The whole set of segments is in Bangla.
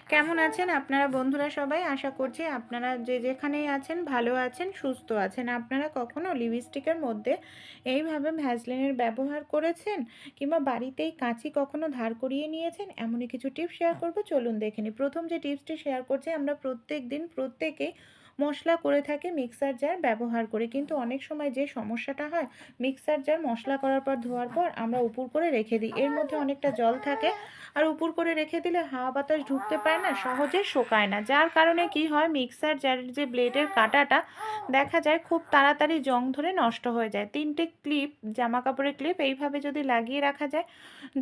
কেমন আছেন আপনারা বন্ধুরা সবাই? আশা করছি আপনারা যে যেখানেই আছেন ভালো আছেন, সুস্থ আছেন। আপনারা কখনো লিপস্টিকের মধ্যে এইভাবে ভ্যাসলিনের ব্যবহার করেছেন? কিংবা বাড়িতেই কাঁচি কখনো ধার করিয়ে নিয়েছেন? এমনই কিছু টিপস শেয়ার করব, চলুন দেখে নিই। প্রথম যে টিপসটি শেয়ার করছি, আমরা প্রত্যেকদিন প্রত্যেকেই মশলা করে থাকি মিক্সার জার ব্যবহার করে। কিন্তু অনেক সময় যে সমস্যাটা হয়, মিক্সার জার মশলা করার পর ধোয়ার পর আমরা উপুর করে রেখে দিই। এর মধ্যে অনেকটা জল থাকে, আর উপর করে রেখে দিলে হাওয়া বাতাস ঢুকতে পারে না, সহজে শোকায় না। যার কারণে কি হয়, মিক্সার জারের যে ব্লেডের কাঁটাটা দেখা যায় খুব তাড়াতাড়ি জং ধরে নষ্ট হয়ে যায়। 3টে ক্লিপ, জামা কাপড়ের ক্লিপ এইভাবে যদি লাগিয়ে রাখা যায়,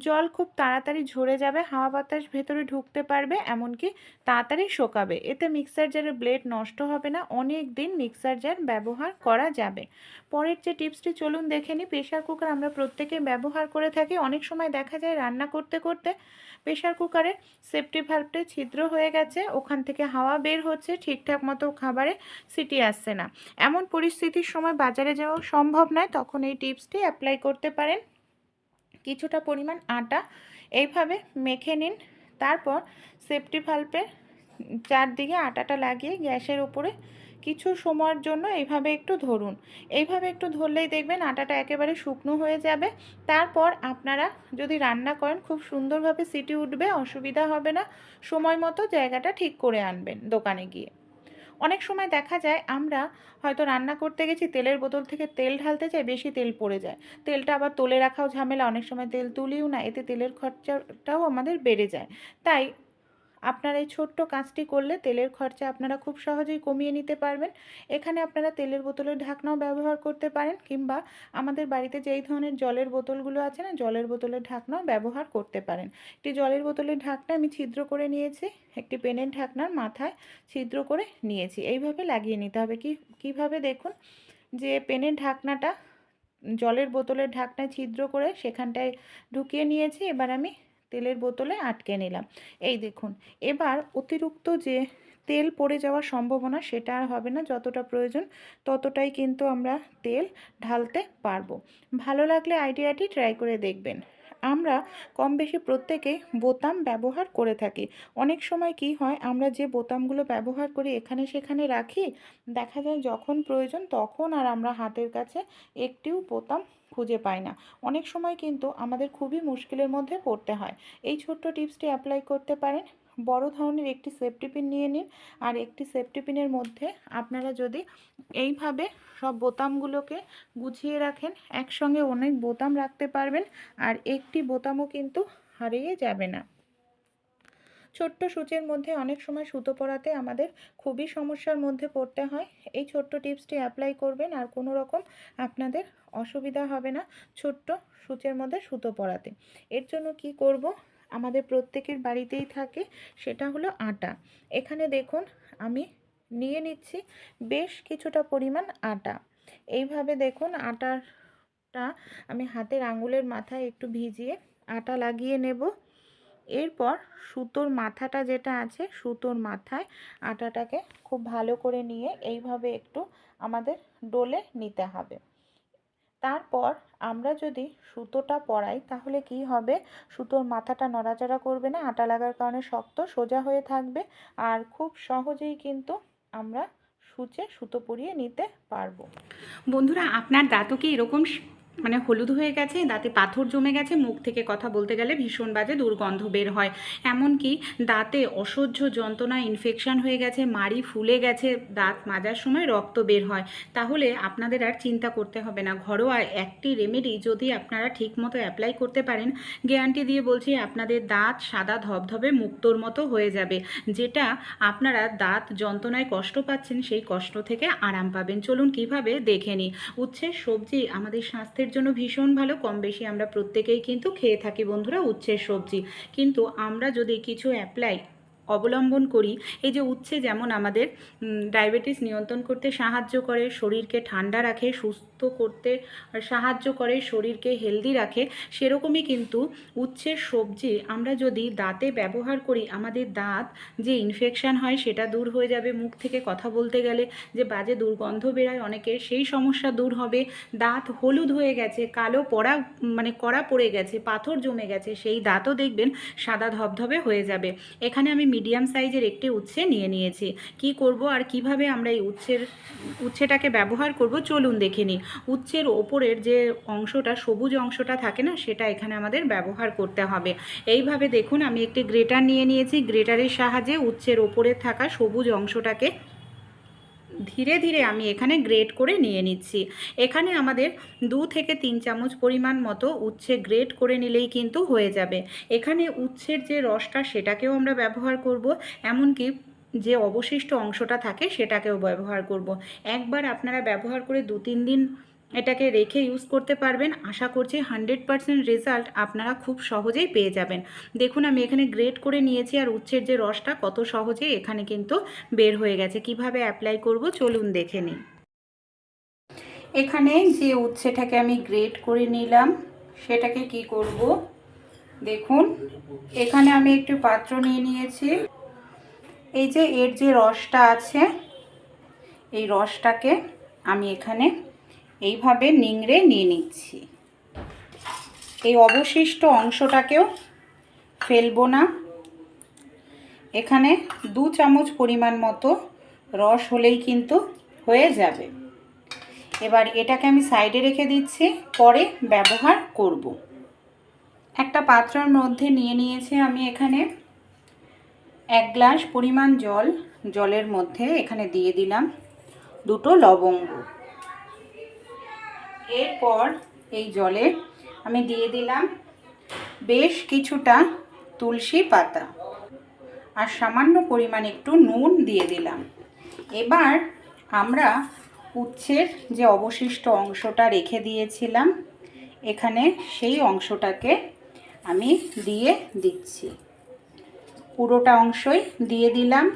জল খুব তাড়াতাড়ি ঝরে যাবে, হাওয়া বাতাস ভেতরে ঢুকতে পারবে, এমনকি তাড়াতাড়ি শোকাবে। এতে মিক্সার জারের ব্লেড নষ্ট হবে না, অনেক দিন মিক্সার জার ব্যবহার করা যাবে। পরের যে টিপসটি চলুন দেখে নিই। প্রেশার কুকার আমরা প্রত্যেকেই ব্যবহার করে থাকি। অনেক সময় দেখা যায় রান্না করতে করতে প্রেশার কুকারের সেফটি ভাল্বটা ছিদ্র হয়ে গেছে, ওখান থেকে হাওয়া বের হচ্ছে, ঠিকঠাক মতো খাবারে সিটি আসছে না। এমন পরিস্থিতির সময় বাজারে যাওয়া সম্ভব নয়, তখন এই টিপসটি অ্যাপ্লাই করতে পারেন। কিছুটা পরিমাণ আটা এইভাবে মেখে নিন, তারপর সেফটি ভাল্বের চারদিকে আটাটা লাগিয়ে গ্যাসের উপরে কিছু সময়ের জন্য এইভাবে একটু ধরুন। এইভাবে একটু ধরলেই দেখবেন আটাটা একেবারে শুকনো হয়ে যাবে। তারপর আপনারা যদি রান্না করেন খুব সুন্দরভাবে সিটি উঠবে, অসুবিধা হবে না। সময় মতো জায়গাটা ঠিক করে আনবেন দোকানে গিয়ে। অনেক সময় দেখা যায় আমরা হয়তো রান্না করতে গেছি, তেলের বোতল থেকে তেল ঢালতে চাই, বেশি তেল পড়ে যায়। তেলটা আবার তুলে রাখাও ঝামেলা, অনেক সময় তেল তুলিও না, এতে তেলের খরচাটাও আমাদের বেড়ে যায়। তাই আপনারা এই ছোট্ট কাজটি করলে তেলের খরচা আপনারা খুব সহজেই কমিয়ে নিতে পারবেন। এখানে আপনারা তেলের বোতলের ঢাকনাও ব্যবহার করতে পারেন, কিংবা আমাদের বাড়িতে যেই ধরনের জলের বোতলগুলো আছে না, জলের বোতলের ঢাকনাও ব্যবহার করতে পারেন। একটি জলের বোতলের ঢাকনা আমি ছিদ্র করে নিয়েছি, একটি পেনের ঢাকনার মাথায় ছিদ্র করে নিয়েছি। এইভাবে লাগিয়ে নিতে হবে। কিভাবে দেখুন, যে পেনের ঢাকনাটা জলের বোতলের ঢাকনায় ছিদ্র করে সেখানটায় ঢুকিয়ে নিয়েছি, এবার আমি তেলের বোতলে আটকে নিলাম। এই দেখুন, এবার অতিরিক্ত যে তেল পড়ে যাওয়ার সম্ভাবনা সেটা আর হবে না, যতটা প্রয়োজন ততটাই কিন্তু আমরা তেল ঢালতে পারবো। ভালো লাগলে আইডিয়াটি ট্রাই করে দেখবেন। আমরা কম বেশি প্রত্যেকেই বোতাম ব্যবহার করে থাকি। অনেক সময় কি হয়, আমরা যে বোতামগুলো ব্যবহার করি এখানে সেখানে রাখি, দেখা যায় যখন প্রয়োজন তখন আর আমরা হাতের কাছে একটিও বোতাম খুঁজে পাই না। অনেক সময় কিন্তু আমাদের খুবই মুশকিলের মধ্যে পড়তে হয়। এই ছোট্ট টিপসটি অ্যাপ্লাই করতে পারেন। বড় ধরনের একটি সেফটি পিন নিয়ে নিন, আর একটি সেফটি পিনের মধ্যে আপনারা যদি এইভাবে সব বোতামগুলোকে গুছিয়ে রাখেন, একসঙ্গে অনেক বোতাম রাখতে পারবেন, আর একটি বোতামও কিন্তু হারিয়ে যাবে না। ছোট্ট সূচের মধ্যে অনেক সময় সুতো পরাতে আমাদের খুবই সমস্যার মধ্যে পড়তে হয়। এই ছোট্ট টিপসটি অ্যাপ্লাই করবেন, আর কোনো রকম আপনাদের অসুবিধা হবে না ছোট্ট সূচের মধ্যে সুতো পরাতে। এর জন্য কি করব, আমাদের প্রত্যেকের বাড়িতেই থাকে, সেটা হলো আটা। এখানে দেখুন আমি নিয়ে নিচ্ছি বেশ কিছুটা পরিমাণ আটা। এইভাবে দেখুন আটাটা আমি হাতের আঙুলের মাথায় একটু ভিজিয়ে আটা লাগিয়ে নেব। এরপর সুতোর মাথাটা যেটা আছে, সুতোর মাথায় আটাটাকে খুব ভালো করে নিয়ে এইভাবে একটু আমাদের ডলে নিতে হবে। তারপর আমরা যদি সুতোটা পরাই তাহলে কি হবে, সুতোর মাথাটা নড়াচড়া করবে না, আটা লাগার কারণে শক্ত সোজা হয়ে থাকবে, আর খুব সহজেই কিন্তু আমরা সূচে সুতো পরিয়ে নিতে পারবো। বন্ধুরা, আপনার দাঁতও কি এরকম মানে হলুদ হয়ে গেছে, দাঁতে পাথর জমে গেছে, মুখ থেকে কথা বলতে গেলে ভীষণ বাজে দুর্গন্ধ বের হয়, এমনকি দাঁতে অসহ্য যন্ত্রণা, ইনফেকশন হয়ে গেছে, মাড়ি ফুলে গেছে, দাঁত মাজার সময় রক্ত বের হয়, তাহলে আপনাদের আর চিন্তা করতে হবে না। ঘরোয়া একটি রেমেডি যদি আপনারা ঠিকমতো অ্যাপ্লাই করতে পারেন, গ্যারান্টি দিয়ে বলছি আপনাদের দাঁত সাদা ধবধবে মুক্তোর মতো হয়ে যাবে, যেটা আপনারা দাঁত যন্ত্রণায় কষ্ট পাচ্ছেন সেই কষ্ট থেকে আরাম পাবেন। চলুন কিভাবে দেখে নিই। উচ্ছের সবজি আমাদের স্বাস্থ্যের জন্য ভীষণ ভালো, কম বেশি আমরা প্রত্যেকেই কিন্তু খেয়ে থাকি বন্ধুরা উচ্ছের সবজি। কিন্তু আমরা যদি কিছু অবলম্বন করি, এই যে উচ্ছে যেমন আমাদের ডায়াবেটিস নিয়ন্ত্রণ করতে সাহায্য করে, শরীরকে ঠান্ডা রাখে, সুস্থ করতে সাহায্য করে, শরীরকে হেলদি রাখে, সেরকমই কিন্তু উচ্ছের সবজি আমরা যদি দাঁতে ব্যবহার করি, আমাদের দাঁত যে ইনফেকশান হয় সেটা দূর হয়ে যাবে, মুখ থেকে কথা বলতে গেলে যে বাজে দুর্গন্ধ বেরোয় অনেকের, সেই সমস্যা দূর হবে। দাঁত হলুদ হয়ে গেছে, কালো পড়া মানে কড়া পড়ে গেছে, পাথর জমে গেছে, সেই দাঁতও দেখবেন সাদা ধবধবে হয়ে যাবে। এখানে আমি মিডিয়াম সাইজের একটি উচ্ছে নিয়ে নিয়েছি। কি করব আর কিভাবে আমরা এই উচ্ছেটাকে ব্যবহার করব চলুন দেখে নিই। উচ্ছের ওপরের যে অংশটা, সবুজ অংশটা থাকে না, সেটা এখানে আমাদের ব্যবহার করতে হবে। এইভাবে দেখুন আমি একটি গ্রেটার নিয়ে নিয়েছি। গ্রেটারের সাহায্যে উচ্ছের ওপরে থাকা সবুজ অংশটাকে ধীরে ধীরে আমি এখানে গ্রেট করে নিয়ে নিচ্ছি। এখানে আমাদের 2 থেকে 3 চামচ পরিমাণ মতো উচ্ছে গ্রেট করে নিলেই কিন্তু হয়ে যাবে। এখানে উচ্ছের যে রসটা সেটাকেও আমরা ব্যবহার করব, এমনকি যে অবশিষ্ট অংশটা থাকে সেটাকেও ব্যবহার করব। একবার আপনারা ব্যবহার করে 2-3 দিন এটাকে রেখে ইউজ করতে পারবেন। আশা করছি 100% রেজাল্ট আপনারা খুব সহজেই পেয়ে যাবেন। দেখুন আমি এখানে গ্রেট করে নিয়েছি, আর উচ্ছের যে রসটা কত সহজেই এখানে কিন্তু বের হয়ে গেছে। কিভাবে অ্যাপ্লাই করব চলুন দেখে নিই। এখানে যে উচ্ছেটাকে আমি গ্রেট করে নিলাম সেটাকে কি করব, দেখুন এখানে আমি একটি পাত্র নিয়ে নিয়েছি। এই যে এর যে রসটা আছে, এই রসটাকে আমি এখানে এইভাবে নিংড়ে নিয়ে নিচ্ছি। এই অবশিষ্ট অংশটাকেও ফেলবো না। এখানে 2 চামচ পরিমাণ মতো রস হলেই কিন্তু হয়ে যাবে। এবার এটাকে আমি সাইডে রেখে দিচ্ছি, পরে ব্যবহার করব। একটা পাত্রের মধ্যে নিয়ে নিয়েছি আমি এখানে 1 গ্লাস পরিমাণ জল। জলের মধ্যে এখানে দিয়ে দিলাম 2টো লবঙ্গ। এরপর এই জলে আমি দিয়ে দিলাম বেশ কিছুটা তুলসী পাতা আর সামান্য পরিমাণ একটু নুন দিয়ে দিলাম। এবার আমরা উচ্ছের যে অবশিষ্ট অংশটা রেখে দিয়েছিলাম এখানে, সেই অংশটাকে আমি দিয়ে দিচ্ছি। পুরোটা অংশই দিয়ে দিলাম।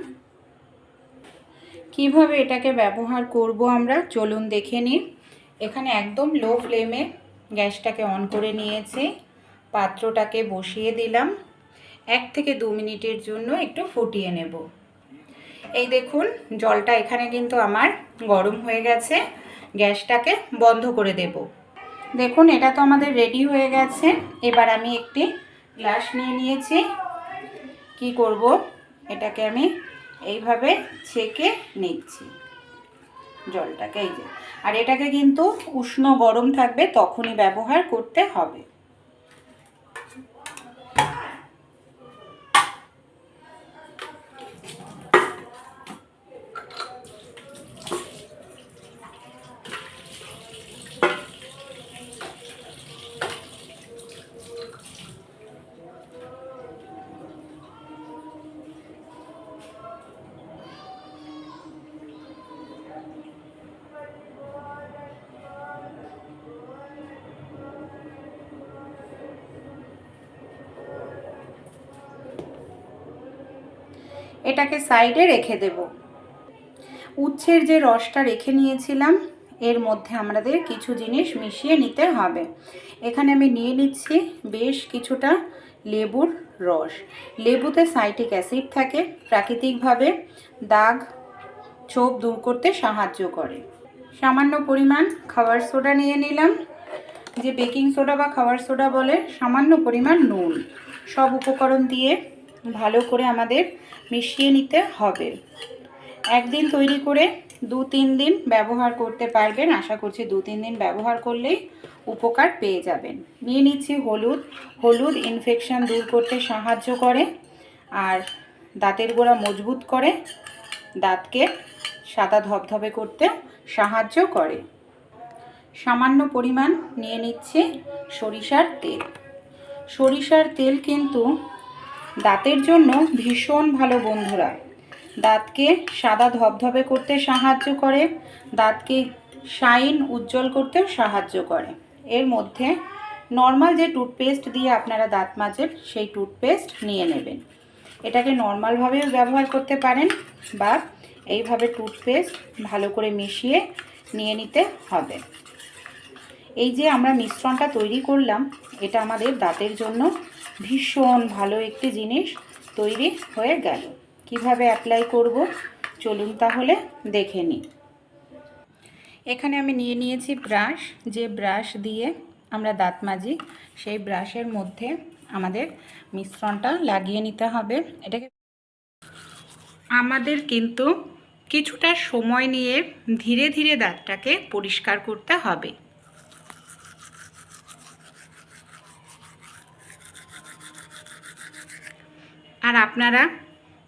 কিভাবে এটাকে ব্যবহার করব আমরা চলুন দেখে নিই। এখানে একদম লো ফ্লেমে গ্যাসটাকে অন করে নিয়েছি, পাত্রটাকে বসিয়ে দিলাম। 1 থেকে 2 মিনিটের জন্য একটু ফুটিয়ে নেব। এই দেখুন জলটা এখানে কিন্তু আমার গরম হয়ে গেছে। গ্যাসটাকে বন্ধ করে দেব। দেখুন এটা তো আমাদের রেডি হয়ে গেছে। এবার আমি একটি গ্লাস নিয়ে নিয়েছি। কি করব, এটাকে আমি এইভাবে ছেঁকে নিচ্ছি জলটাকে, এই যে। আর এটাকে কিন্তু উষ্ণ গরম থাকবে তখনই ব্যবহার করতে হবে। এটাকে সাইডে রেখে দেব। উচ্ছের যে রসটা রেখে নিয়েছিলাম এর মধ্যে আমাদের কিছু জিনিস মিশিয়ে নিতে হবে। এখানে আমি নিয়ে নিচ্ছি বেশ কিছুটা লেবুর রস। লেবুতে সাইট্রিক অ্যাসিড থাকে, প্রাকৃতিকভাবে দাগ ছোপ দূর করতে সাহায্য করে। সামান্য পরিমাণ খাবার সোডা নিয়ে নিলাম, যে বেকিং সোডা বা খাবার সোডা বলে, সামান্য পরিমাণ নুন। সব উপকরণ দিয়ে ভালো করে আমাদের মিশিয়ে নিতে হবে। একদিন তৈরি করে 2-3 দিন ব্যবহার করতে পারবেন। আশা করছি 2-3 দিন ব্যবহার করলেই উপকার পেয়ে যাবেন। নিয়ে নিচ্ছি হলুদ। হলুদ ইনফেকশন দূর করতে সাহায্য করে আর দাঁতের গোড়া মজবুত করে, দাঁতকে সাদা ধবধবে করতে সাহায্য করে। সামান্য পরিমাণ নিয়ে নিচ্ছি সরিষার তেল। সরিষার তেল কিন্তু দাঁতের জন্য ভীষণ ভালো বন্ধুরা। দাঁতকে সাদা ধবধবে করতে সাহায্য করে, দাঁতকে শাইন উজ্জ্বল করতেও সাহায্য করে। এর মধ্যে নর্মাল যে টুথপেস্ট দিয়ে আপনারা দাঁত মাজেন সেই টুথপেস্ট নিয়ে নেবেন। এটাকে নর্মালভাবেও ব্যবহার করতে পারেন বা এইভাবে টুথপেস্ট ভালো করে মিশিয়ে নিয়ে নিতে হবে। এই যে আমরা মিশ্রণটা তৈরি করলাম, এটা আমাদের দাঁতের জন্য ভীষণ ভালো একটি জিনিস তৈরি হয়ে গেল। কিভাবে অ্যাপ্লাই করব চলুন তাহলে দেখে নিই। এখানে আমি নিয়ে নিয়েছি ব্রাশ, যে ব্রাশ দিয়ে আমরা দাঁত মাজি সেই ব্রাশের মধ্যে আমাদের মিশ্রণটা লাগিয়ে নিতে হবে। এটাকে আমাদের কিন্তু কিছুটা সময় নিয়ে ধীরে ধীরে দাঁতটাকে পরিষ্কার করতে হবে। আর আপনারা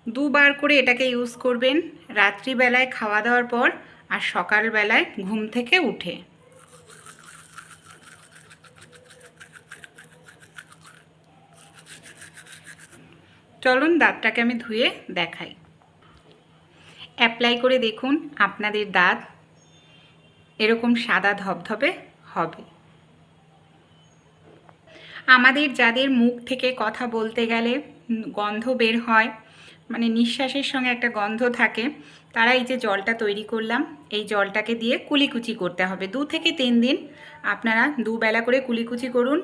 দুবার করে এটাকে ইউজ করবেন, রাত্রিবেলায় খাওয়া দাওয়ার পর আর সকালবেলায় ঘুম থেকে উঠে। চলুন দাঁতটাকে আমি ধুয়ে দেখাই। অ্যাপ্লাই করে দেখুন, আপনাদের দাঁত এরকম সাদা ধবধবে হবে। আমাদের যাদের মুখ থেকে কথা বলতে গেলে গন্ধ বের হয়, মানে নিঃশ্বাসের সঙ্গে একটা গন্ধ থাকে, তারা এই যে জলটা তৈরি করলাম, এই জলটাকে দিয়ে কুলিকুচি করতে হবে। 2 থেকে 3 দিন আপনারা দুবেলা করে কুলিকুচি করুন।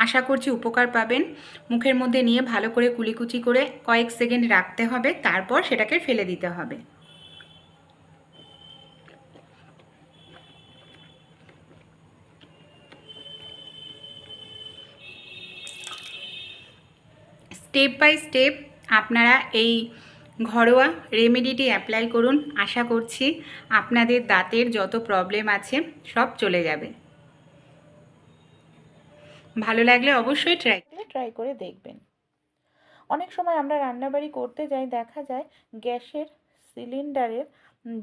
আশা করছি উপকার পাবেন। মুখের মধ্যে নিয়ে ভালো করে কুলিকুচি করে কয়েক সেকেন্ড রাখতে হবে, তারপর সেটাকে ফেলে দিতে হবে। স্টেপ বাই স্টেপ আপনারা এই ঘরোয়া রেমেডিটি অ্যাপ্লাই করুন। আশা করছি আপনাদের দাঁতের যত প্রবলেম আছে সব চলে যাবে। ভালো লাগলে অবশ্যই ট্রাই করে দেখবেন। অনেক সময় আমরা রান্নাবাড়ি করতে যাই, দেখা যায় গ্যাসের সিলিন্ডারের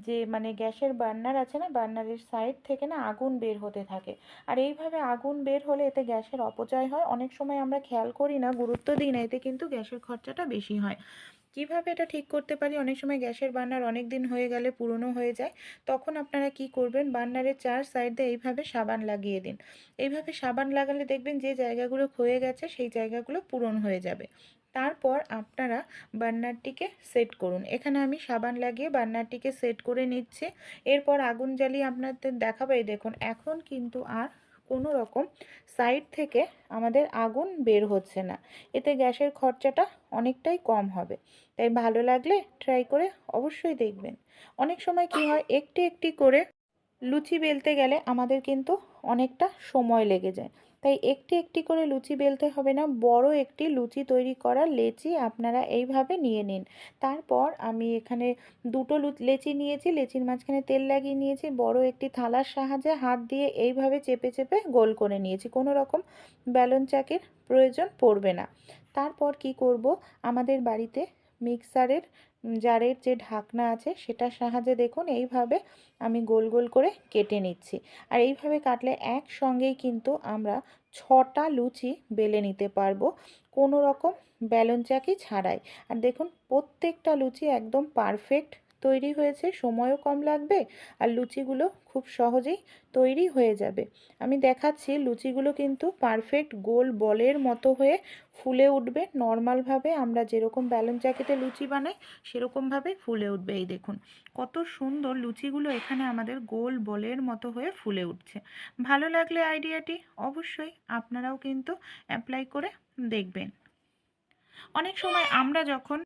যে মানে গ্যাসের বার্নার আছে না, বার্নারের সাইড থেকে না আগুন বের হতে থাকে। আর এইভাবে আগুন বের হলে এতে গ্যাসের অপচয় হয়। অনেক সময় আমরা খেয়াল করি না, গুরুত্ব দিই না, এতে কিন্তু গ্যাসের খরচাটা বেশি হয়। কিভাবে এটা ঠিক করতে পারি? অনেক সময় গ্যাসের বার্নার অনেক দিন হয়ে গেলে পুরনো হয়ে যায়, তখন আপনারা কি করবেন, বার্নারের 4 সাইড দিয়ে এইভাবে সাবান লাগিয়ে দিন। এইভাবে সাবান লাগালে দেখবেন যে জায়গাগুলো ক্ষয়ে গেছে সেই জায়গাগুলো পূরণ হয়ে যাবে। তারপর আপনারা বার্নারটিকে সেট করুন। এখানে আমি সাবান লাগিয়ে বার্নারটিকে সেট করে নিচ্ছি। এরপর আগুন জ্বালিয়ে আপনাদের দেখাবো। এই দেখুন, এখন কিন্তু আর কোনো রকম সাইড থেকে আমাদের আগুন বের হচ্ছে না। এতে গ্যাসের খরচাটা অনেকটাই কম হবে। তাই ভালো লাগলে ট্রাই করে অবশ্যই দেখবেন। অনেক সময় কি হয়, একটি একটি করে লুচি বেলতে গেলে আমাদের কিন্তু অনেকটা সময় লেগে যায়। তাই একটি একটি করে লুচি বেলতে হবে না, বড় একটি লুচি তৈরি করা লেচি আপনারা এইভাবে নিয়ে নিন। তারপর আমি এখানে দুটো লেচি নিয়েছি, লেচির মাঝখানে তেল লাগিয়ে নিয়েছি, বড় একটি থালার সাহায্যে হাত দিয়ে এইভাবে চেপে চেপে গোল করে নিয়েছি। কোনো রকম বেলন চাকের প্রয়োজন পড়বে না। তারপর কি করব, আমাদের বাড়িতে মিক্সারের জারের যে ঢাকনা আছে সেটার সাহায্যে দেখুন এইভাবে আমি গোল গোল করে কেটে নিচ্ছি। আর এইভাবে কাটলে একসঙ্গেই কিন্তু আমরা 6টা লুচি বেলে নিতে পারবো, কোনো রকম বেলন চাকি ছাড়াই। আর দেখুন প্রত্যেকটা লুচি একদম পারফেক্ট তৈরি হয়েছে, সময়ও কম লাগবে আর লুচিগুলো খুব সহজেই তৈরি হয়ে যাবে। আমি দেখাচ্ছি, লুচিগুলো কিন্তু পারফেক্ট গোল বলের মতো হয়ে ফুলে উঠবে। নর্মালভাবে আমরা যেরকম বেলন চাকিতে লুচি বানাই সেরকমভাবে ফুলে উঠবে। এই দেখুন কত সুন্দর লুচিগুলো এখানে আমাদের গোল বলের মতো হয়ে ফুলে উঠছে। ভালো লাগলে আইডিয়াটি অবশ্যই আপনারাও কিন্তু অ্যাপ্লাই করে দেখবেন। অনেক সময় আমরা যখন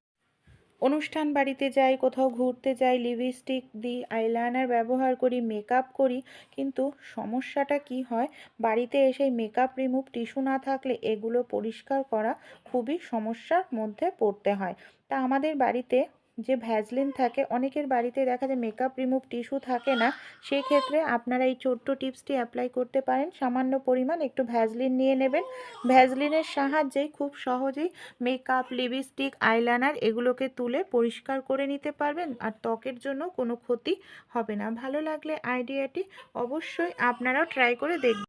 অনুষ্ঠান বাড়িতে যাই, কোথাও ঘুরতে যাই, লিপস্টিক দিই, আইলাইনার ব্যবহার করি, মেকআপ করি, কিন্তু সমস্যাটা কি হয়, বাড়িতে এসে মেকআপ রিমুভ টিস্যু না থাকলে এগুলো পরিষ্কার করা খুবই সমস্যার মধ্যে পড়তে হয়। তা আমাদের বাড়িতে যে ভ্যাসলিন থাকে, অনেকের বাড়িতে দেখা যায় মেকআপ রিমুভ টিস্যু থাকে না, সেই ক্ষেত্রে আপনারা এই ছোট্ট টিপসটি অ্যাপ্লাই করতে পারেন। সামান্য পরিমাণ একটু ভ্যাসলিন নিয়ে নেবেন। ভ্যাসলিনের সাহায্যেই খুব সহজেই মেকআপ, লিপস্টিক, আইলাইনার এগুলোকে তুলে পরিষ্কার করে নিতে পারবেন আর ত্বকের জন্য কোনো ক্ষতি হবে না। ভালো লাগলে আইডিয়াটি অবশ্যই আপনারাও ট্রাই করে দেখবেন।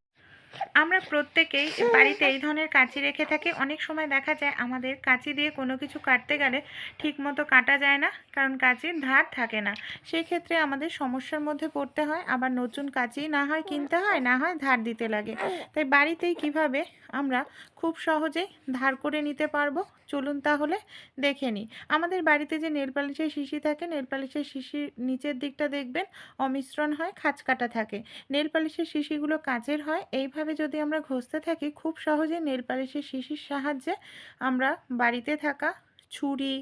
আমরা প্রত্যেকেই বাড়িতে এই ধরনের কাঁচি রেখে থাকি। অনেক সময় দেখা যায় আমাদের কাঁচি দিয়ে কোনো কিছু কাটতে গেলে ঠিকমতো কাটা যায় না, কারণ কাঁচির ধার থাকে না। সেই ক্ষেত্রে আমাদের সমস্যার মধ্যে পড়তে হয়, আবার নতুন কাঁচি না হয় কিনতে হয়, না হয় ধার দিতে লাগে। তাই বাড়িতেই কিভাবে আমরা খুব সহজেই ধার করে নিতে পারবো, চলুন তাহলে দেখে নিই। আমাদের বাড়িতে যে নেল পালিশের শিশি থাকে, নেল পালিশের শিশির নিচের দিকটা দেখবেন অমিশ্রণ হয়, খাঁজ কাটা থাকে। নেল পালিশের শিশিগুলো কাচের হয়। এইভাবে যদি আমরা ঘষতে থাকি, খুব সহজে নেল পালিশের শিশির সাহায্যে আমরা বাড়িতে থাকা ছুরি,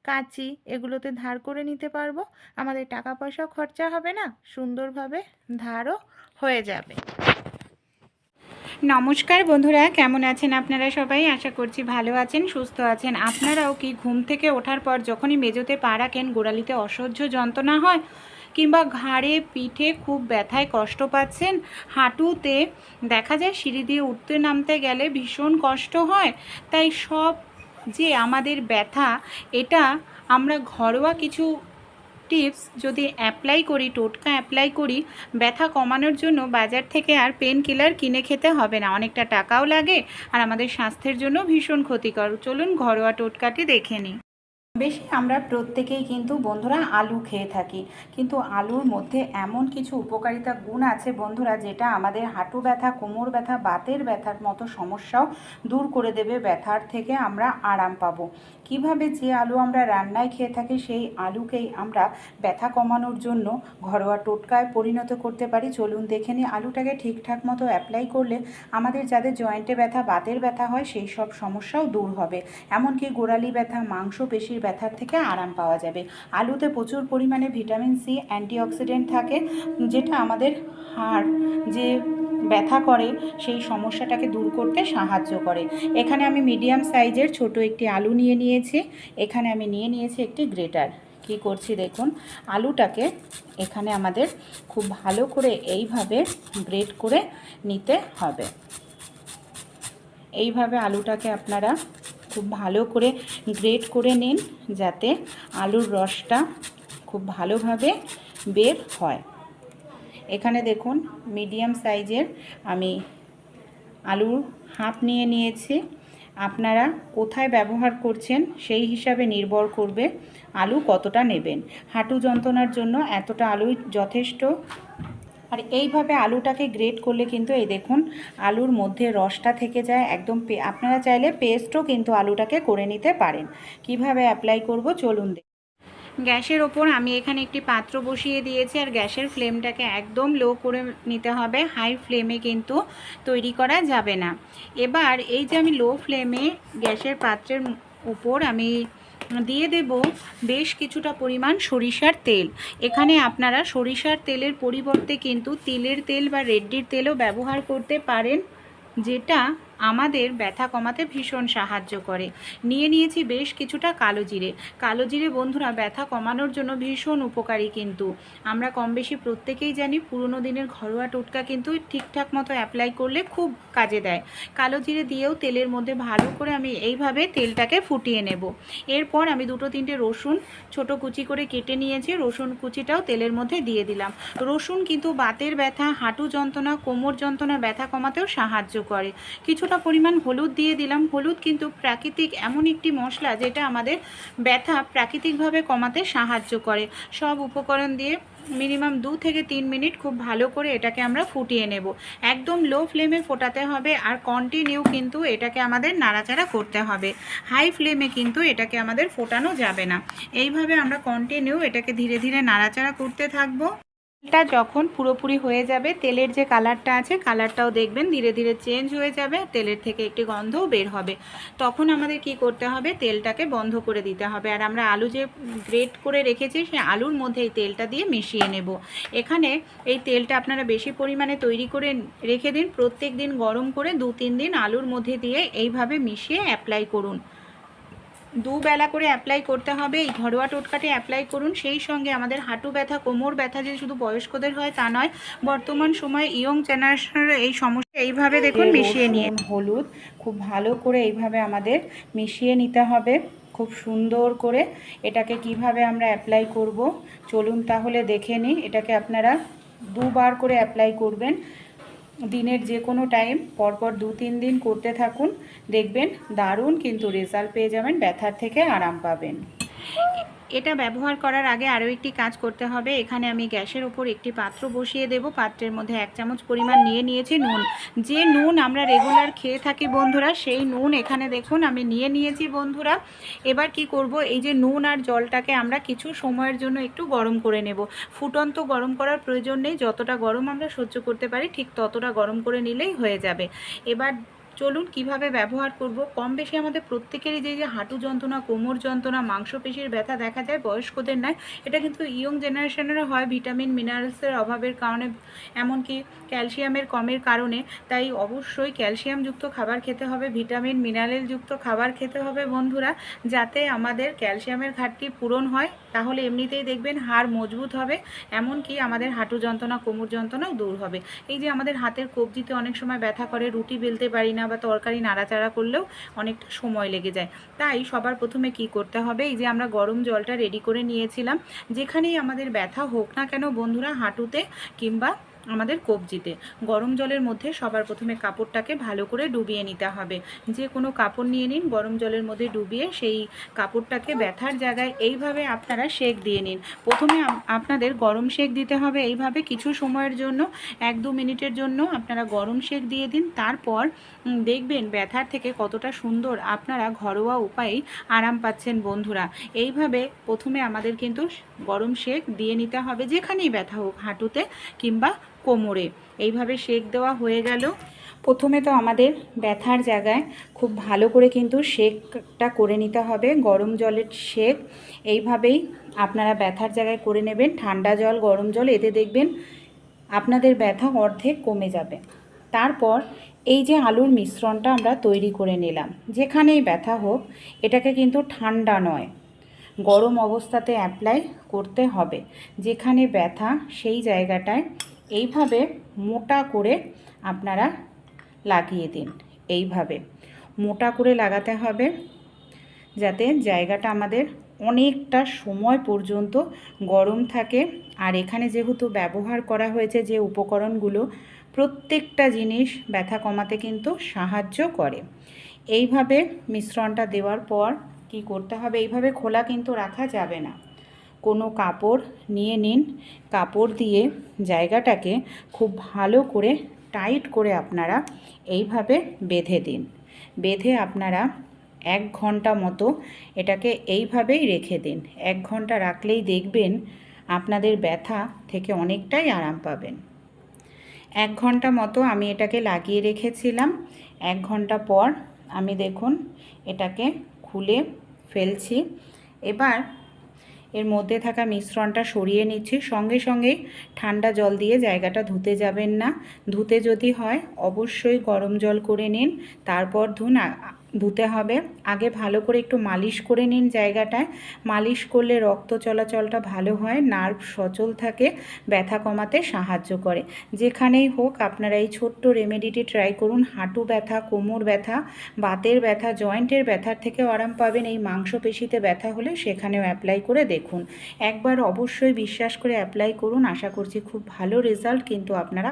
কাঁচি এগুলোতে ধার করে নিতে পারবো। আমাদের টাকা পয়সাও খরচা হবে না, সুন্দরভাবে ধারও হয়ে যাবে। নমস্কার বন্ধুরা, কেমন আছেন আপনারা সবাই? আশা করছি ভালো আছেন, সুস্থ আছেন। আপনারাও কি ঘুম থেকে ওঠার পর যখনই মেঝেতে পা রাখেন গোড়ালিতে অসহ্য যন্ত্রণা হয়, কিংবা ঘাড়ে পিঠে খুব ব্যথায় কষ্ট পাচ্ছেন, হাঁটুতে দেখা যায় সিঁড়ি দিয়ে উঠতে নামতে গেলে ভীষণ কষ্ট হয়? তাই সব যে আমাদের ব্যথা, এটা আমরা ঘরোয়া কিছু টিপস যদি অ্যাপ্লাই করি, টোটকা অ্যাপ্লাই করি, ব্যথা কমানোর জন্য বাজার থেকে আর পেন কিলার কিনে খেতে হবে না। অনেকটা টাকাও লাগে আর আমাদের স্বাস্থ্যের জন্য ভীষণ ক্ষতিকর। চলুন ঘরোয়া টোটকাটি দেখে নিই। বেশি আমরা প্রত্যেকেই কিন্তু বন্ধুরা আলু খেয়ে থাকি, কিন্তু আলুর মধ্যে এমন কিছু উপকারিতা গুণ আছে বন্ধুরা, যেটা আমাদের হাঁটু ব্যথা, কোমর ব্যথা, বাতের ব্যথার মতো সমস্যাও দূর করে দেবে। ব্যথার থেকে আমরা আরাম পাবো। কিভাবে যে আলু আমরা রান্নায় খেয়ে থাকি সেই আলুকেই আমরা ব্যথা কমানোর জন্য ঘরোয়া টোটকায় পরিণত করতে পারি, চলুন দেখে নিই। আলুটাকে ঠিকঠাক মতো অ্যাপ্লাই করলে আমাদের যাদের জয়েন্টে ব্যথা, বাতের ব্যথা হয়, সেই সব সমস্যাও দূর হবে। এমনকি গোড়ালি ব্যথা, মাংসপেশির ব্যথার থেকে আরাম পাওয়া যাবে। আলুতে প্রচুর পরিমাণে ভিটামিন সি, অ্যান্টিঅক্সিডেন্ট থাকে, যেটা আমাদের হাড় যে ব্যথা করে সেই সমস্যাটাকে দূর করতে সাহায্য করে। এখানে আমি মিডিয়াম সাইজের ছোট একটি আলু নিয়ে নিয়েছি। এখানে আমি নিয়ে নিয়েছি একটি গ্রেটার। কি করছি দেখুন, আলুটাকে এখানে আমাদের খুব ভালো করে এইভাবে গ্রেট করে নিতে হবে। এইভাবে আলুটাকে আপনারা খুব ভালো করে গ্রেট করে নিন, যাতে আলুর রসটা খুব ভালোভাবে বের হয়। এখানে দেখুন মিডিয়াম সাইজের আমি আলুর হাফ নিয়ে নিয়েছি। আপনারা কোথায় ব্যবহার করছেন সেই হিসাবে নির্ভর করবে আলু কতটা নেবেন। হাঁটু যন্ত্রণার জন্য এতটা আলুই যথেষ্ট। আর এইভাবে আলুটাকে গ্রেট করলে কিন্তু এই দেখুন আলুর মধ্যে রসটা থেকে যায় একদম। আপনারা চাইলে পেস্টও কিন্তু আলুটাকে করে নিতে পারেন। কিভাবে অ্যাপ্লাই করব চলুন। গ্যাসের ওপর আমি এখানে একটি পাত্র বসিয়ে দিয়েছি, আর গ্যাসের ফ্লেমটাকে একদম লো করে নিতে হবে। হাই ফ্লেমে কিন্তু তৈরি করা যাবে না। এবার এই যে আমি লো ফ্লেমে গ্যাসের পাত্রের উপর আমি দিয়ে দেব বেশ কিছুটা পরিমাণ সরিষার তেল। এখানে আপনারা সরিষার তেলের পরিবর্তে কিন্তু তিলের তেল বা রেড্ডির তেলও ব্যবহার করতে পারেন, যেটা আমাদের ব্যথা কমাতে ভীষণ সাহায্য করে। নিয়ে নিয়েছি বেশ কিছুটা কালো জিরে। কালো জিরে বন্ধুরা ব্যথা কমানোর জন্য ভীষণ উপকারী, কিন্তু আমরা কম বেশি প্রত্যেকেই জানি পুরনো দিনের ঘরোয়া টোটকা কিন্তু ঠিকঠাক মতো অ্যাপ্লাই করলে খুব কাজে দেয়। কালো জিরে দিয়েও তেলের মধ্যে ভালো করে আমি এইভাবে তেলটাকে ফুটিয়ে নেব। এরপর আমি দুটো তিনটে রসুন ছোট কুচি করে কেটে নিয়েছি, রসুন কুচিটাও তেলের মধ্যে দিয়ে দিলাম। রসুন কিন্তু বাতের ব্যথা, হাঁটু যন্ত্রণা, কোমর যন্ত্রণা, ব্যথা কমাতেও সাহায্য করে। কিছুটা পরিমাণ হলুদ দিয়ে দিলাম। হলুদ কিন্তু প্রাকৃতিক এমন একটি মশলা যেটা আমাদের ব্যথা প্রাকৃতিকভাবে কমাতে সাহায্য করে। সব উপকরণ দিয়ে মিনিমাম 2 থেকে 3 মিনিট খুব ভালো করে এটাকে আমরা ফুটিয়ে নেব। একদম লো ফ্লেমে ফোটাতে হবে, আর কন্টিনিউ কিন্তু এটাকে আমাদের নাড়াচাড়া করতে হবে। হাই ফ্লেমে কিন্তু এটাকে আমাদের ফোটানো যাবে না। এইভাবে আমরা কন্টিনিউ এটাকে ধীরে ধীরে নাড়াচাড়া করতে থাকবো। তেলটা যখন পুরোপুরি হয়ে যাবে, তেলের যে কালারটা আছে কালারটাও দেখবেন ধীরে ধীরে চেঞ্জ হয়ে যাবে, তেলের থেকে একটি গন্ধও বের হবে। তখন আমাদের কি করতে হবে, তেলটাকে বন্ধ করে দিতে হবে। আর আমরা আলু যে গ্রেট করে রেখেছি সেই আলুর মধ্যে এই তেলটা দিয়ে মিশিয়ে নেব। এখানে এই তেলটা আপনারা বেশি পরিমাণে তৈরি করে রেখে দিন। প্রত্যেক দিন গরম করে 2-3 দিন আলুর মধ্যে দিয়ে এইভাবে মিশিয়ে অ্যাপ্লাই করুন। দুবেলা করে অ্যাপ্লাই করতে হবে। এই ঘরোয়া টোটকাটি অ্যাপ্লাই করুন। সেই সঙ্গে আমাদের হাঁটু ব্যথা, কোমর ব্যথা যে শুধু বয়স্কদের হয় তা নয়, বর্তমান সময়ে ইয়ং জেনারেশনের এই সমস্যা এইভাবে দেখুন মিশিয়ে নিয়ে হলুদ খুব ভালো করে এইভাবে আমাদের মিশিয়ে নিতে হবে খুব সুন্দর করে। এটাকে কিভাবে আমরা অ্যাপ্লাই করব চলুন তাহলে দেখে নিই। এটাকে আপনারা 2 বার করে অ্যাপ্লাই করবেন। দিনের যে কোনো টাইম পরপর 2-3 দিন করতে থাকুন, দেখবেন দারুণ কিন্তু রেজাল্ট পেয়ে যাবেন, ব্যথার থেকে আরাম পাবেন। এটা ব্যবহার করার আগে আরও একটি কাজ করতে হবে। এখানে আমি গ্যাসের উপর একটি পাত্র বসিয়ে দেব। পাত্রের মধ্যে 1 চামচ পরিমাণ নিয়ে নিয়েছি নুন। যে নুন আমরা রেগুলার খেয়ে থাকি বন্ধুরা, সেই নুন এখানে দেখুন আমি নিয়ে নিয়েছি বন্ধুরা। এবার কি করব, এই যে নুন আর জলটাকে আমরা কিছু সময়ের জন্য একটু গরম করে নেব। ফুটন্ত গরম করার প্রয়োজন নেই, যতটা গরম আমরা সহ্য করতে পারি ঠিক ততটা গরম করে নিলেই হয়ে যাবে। এবার চলুন কিভাবে ব্যবহার করব। কম বেশি আমাদের প্রত্যেকেরই যে হাঁটু যন্ত্রণা, কোমর যন্ত্রণা, মাংসপেশির ব্যথা দেখা যায়, বয়স্কদের নয়, এটা কিন্তু ইয়ং জেনারেশনেরও হয় ভিটামিন মিনারেলসের অভাবের কারণে, এমনকি ক্যালসিয়ামের কমের কারণে। তাই অবশ্যই ক্যালসিয়ামযুক্ত খাবার খেতে হবে, ভিটামিন মিনারেলযুক্ত খাবার খেতে হবে বন্ধুরা, যাতে আমাদের ক্যালসিয়ামের ঘাটতি পূরণ হয়। তাহলে এমনিতেই দেখবেন হাড় মজবুত হবে, এমনকি আমাদের হাঁটু যন্ত্রণা, কোমর যন্ত্রণাও দূর হবে। এই যে আমাদের হাতের কবজিতে অনেক সময় ব্যথা করে, রুটি বেলতে পারি না বা তরকারি নাড়াচাড়া করলেও অনেকটা সময় লেগে যায়। তাই সবার প্রথমে কি করতে হবে, এই যে আমরা গরম জলটা রেডি করে নিয়েছিলাম, যেখানেই আমাদের ব্যথা হোক না কেন বন্ধুরা, হাঁটুতে কিংবা আমাদের কবজিতে, গরম জলের মধ্যে সবার প্রথমে কাপড়টাকে ভালো করে ডুবিয়ে নিতে হবে। যে কোনো কাপড় নিয়ে নিন, গরম জলের মধ্যে ডুবিয়ে সেই কাপড়টাকে ব্যথার জায়গায় এইভাবে আপনারা সেঁক দিয়ে নিন। প্রথমে আপনাদের গরম সেঁক দিতে হবে এইভাবে কিছু সময়ের জন্য, 1-2 মিনিটের জন্য আপনারা গরম সেঁক দিয়ে দিন। তারপর দেখবেন ব্যথার থেকে কতটা সুন্দর আপনারা ঘরোয়া উপায়েই আরাম পাচ্ছেন বন্ধুরা। এইভাবে প্রথমে আমাদের কিন্তু গরম সেঁক দিয়ে নিতে হবে, যেখানেই ব্যথা হোক, হাঁটুতে কিংবা কোমরে। এইভাবে সেঁক দেওয়া হয়ে গেল। প্রথমে তো আমাদের ব্যথার জায়গায় খুব ভালো করে কিন্তু সেঁকটা করে নিতে হবে, গরম জলের সেঁক। এইভাবেই আপনারা ব্যথার জায়গায় করে নেবেন, ঠান্ডা জল, গরম জল, এতে দেখবেন আপনাদের ব্যথা অর্ধেক কমে যাবে। তারপর এই যে আলুর মিশ্রণটা আমরা তৈরি করে নিলাম, যেখানেই ব্যথা হোক, এটাকে কিন্তু ঠান্ডা নয়, গরম অবস্থাতে অ্যাপ্লাই করতে হবে। যেখানে ব্যথা সেই জায়গাটায় এইভাবে মোটা করে আপনারা লাগিয়ে দিন। এইভাবে মোটা করে লাগাতে হবে, যাতে জায়গাটা আমাদের অনেকটা সময় পর্যন্ত গরম থাকে। আর এখানে যেহেতু ব্যবহার করা হয়েছে যে উপকরণগুলো, প্রত্যেকটা জিনিস ব্যথা কমাতে কিন্তু সাহায্য করে। এইভাবে মিশ্রণটা দেওয়ার পর কি করতে হবে, এইভাবে খোলা কিন্তু রাখা যাবে না, কোনো কাপড় নিয়ে নিন, কাপড় দিয়ে জায়গাটাকে খুব ভালো করে টাইট করে আপনারা এইভাবে বেঁধে দিন। বেঁধে আপনারা 1 ঘন্টা মতো এটাকে এইভাবেই রেখে দিন। 1 ঘন্টা রাখলেই দেখবেন আপনাদের ব্যথা থেকে অনেকটাই আরাম পাবেন। 1 ঘন্টা মতো আমি এটাকে লাগিয়ে রেখেছিলাম। 1 ঘন্টা পর আমি দেখুন এটাকে খুলে ফেলছি। এবার এর মধ্যে থাকা মিশ্রণটা সরিয়ে নিচ্ছি। সঙ্গে সঙ্গেই ঠান্ডা জল দিয়ে জায়গাটা ধুতে যাবেন না। ধুতে যদি হয় অবশ্যই গরম জল করে নিন, তারপর ধুতে হবে। আগে ভালো করে একটু মালিশ করে নিন জায়গাটায়। মালিশ করলে রক্ত চলাচলটা ভালো হয়, নার্ভ সচল থাকে, ব্যথা কমাতে সাহায্য করে। যেখানেই হোক আপনারা এই ছোট্ট রেমেডিটি ট্রাই করুন। হাঁটু ব্যথা, কোমর ব্যথা, বাতের ব্যথা, জয়েন্টের ব্যথার থেকেও আরাম পাবেন। এই মাংসপেশিতে ব্যথা হলে সেখানেও অ্যাপ্লাই করে দেখুন। একবার অবশ্যই বিশ্বাস করে অ্যাপ্লাই করুন, আশা করছি খুব ভালো রেজাল্ট কিন্তু আপনারা